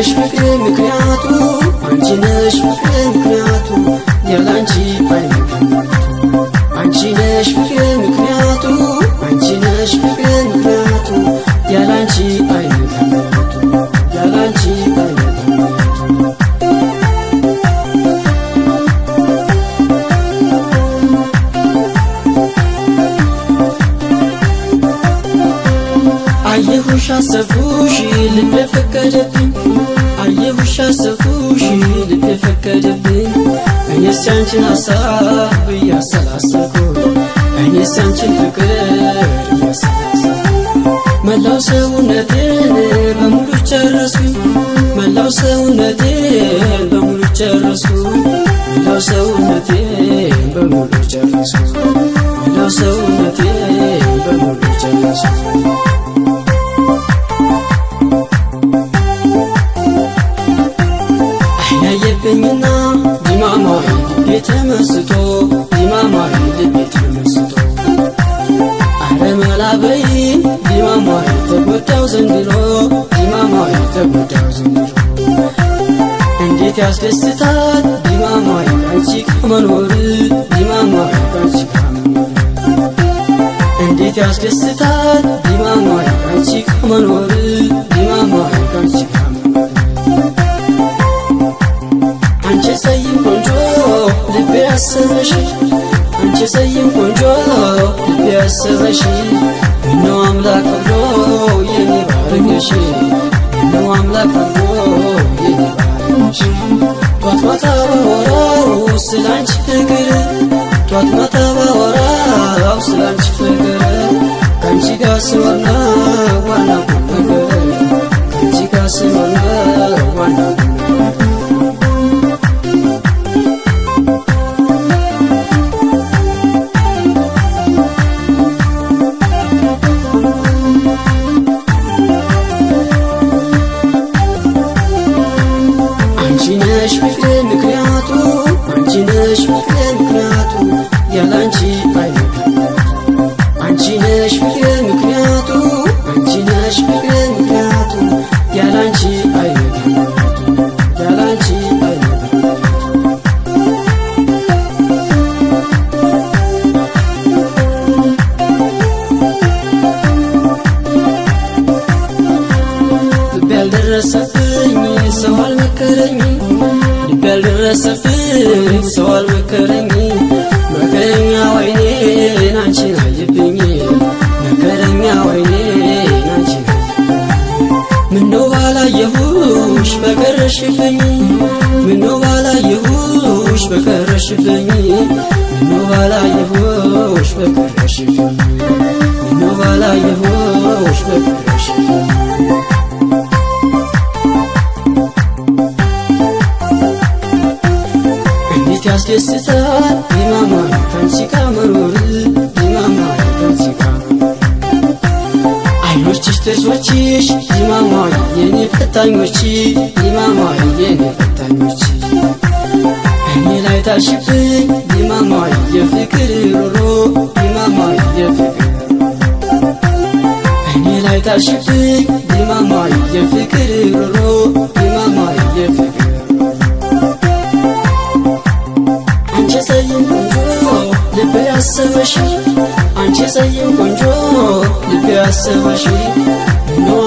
ነሽ ፍቅሬ ምክንያቱ አንቺ ነሽ ፍቅሬ ምክንያቱ ያላንቺ አይመጣም አንቺ ነሽ ፍቅሬ ምክንያቱ አንቺ ነሽ ፍቅሬ ምክንያቱ ያላንቺ አይመጣም ያላንቺ አይመጣም አየሁሽ አሰብኩሽ ልቤ ፈቀደብኝ አየሁሽ አሰብኩሽ ልቤ ፈቀደብኝ እኔስ ያንቺን ሐሳብ እያሰላሰልኩ እኔስ ያንቺን ፍቅር እያሰላሰልኩ መላው ሰውነቴን በሙሉ ጨረስኩኝ መላው ሰውነቴን በሙሉ ጨረስኩኝ መላው ሰውነቴን በሙሉ ጨረስኩኝ መላው ሰውነቴን በሙሉ ጨረስኩኝ ያየብኝና ዲማማይ ልቤ ተመስጦ ዲማማይ ልቤ ተመስጦ አረ መላ በይ ዲማማይ ተጎዳው ዘንድሮ ዲማማይ ተጎዳው ዘንድሮ እንዴት ያስደስታል ዲማማይ ካንቺ ከመኖር ዲማማይ ካንቺ ከመኖር እንዴት ያስደስታል ዲማማይ ካንቺ ከመኖር ዲማማይ ካንቺ አንቺ ሰይም ቆንጆ ልቤ ያሰበሽ አንቺ ሰይም ቆንጆ ልቤ ያሰበሽ ምነው አምላክ ፈቅዶ የኔ ባረገሽ ምነው አምላክ ፈቅዶ የኔ ባረገሽ ጧት ማታ ባወራው ስላንቺ ፍቅር ጧት ማታ ባወራው ስላንቺ ፍቅር ካንቺ ጋር ስኖር ነው ዋና ቁም ነገር ካንቺ ጋር ስኖር ነው ዋና ቁም ነገር አንቺ ነሽ ፍቅሬ ምክንያቱ አንቺ ነሽ ፍቅሬ ምክንያቱ ያላንቺ አይመጣም አንቺ ነሽ ፍቅሬ ምክንያቱ አንቺ ነሽ ፍቅሬ ምክንያቱ ያላንቺ አይመጣም ያላንቺ አይመጣም ልቤ ያልደረሰብኝ ሰው አልመከረኝ ልቤ ያልደረሰብኝ ሰው አልመከረኝ መከረኛ ወይኔን አንቺን አየብኝ መከረኛ ወይኔን አንቺን ምነው ባላየሁሽ በቀረሽብኝ ምነው ባላየሁሽ በቀረሽብኝ ምነው ባላየሁሽ በቀረሽብኝ ምነው ባላየሁሽ በቀረሽብኝ እንዴት ያስደስታል ዲማማይ ካንቺ ጋር መኖር ዲማማይ ካንቺ ጋር አይኖችሽ ጥርሶችሽ ዲማማይ የኔ ፈታኞች ዲማማይ የኔ ፈታኞች እኔ ላይ ታሽብኝ ዲማማይ የፍቅር ሮሮ ዲማማይ የፍቅር እኔ ላይ ታሽብኝ ዲማማይ የፍቅር ሮሮ ዲማማይ የፍቅር አንቺ ሰይም ቆንጆ ልቤ ያሰበሽ አንቺ ሰይም ቆንጆ ልቤ ያሰበሽ ምነው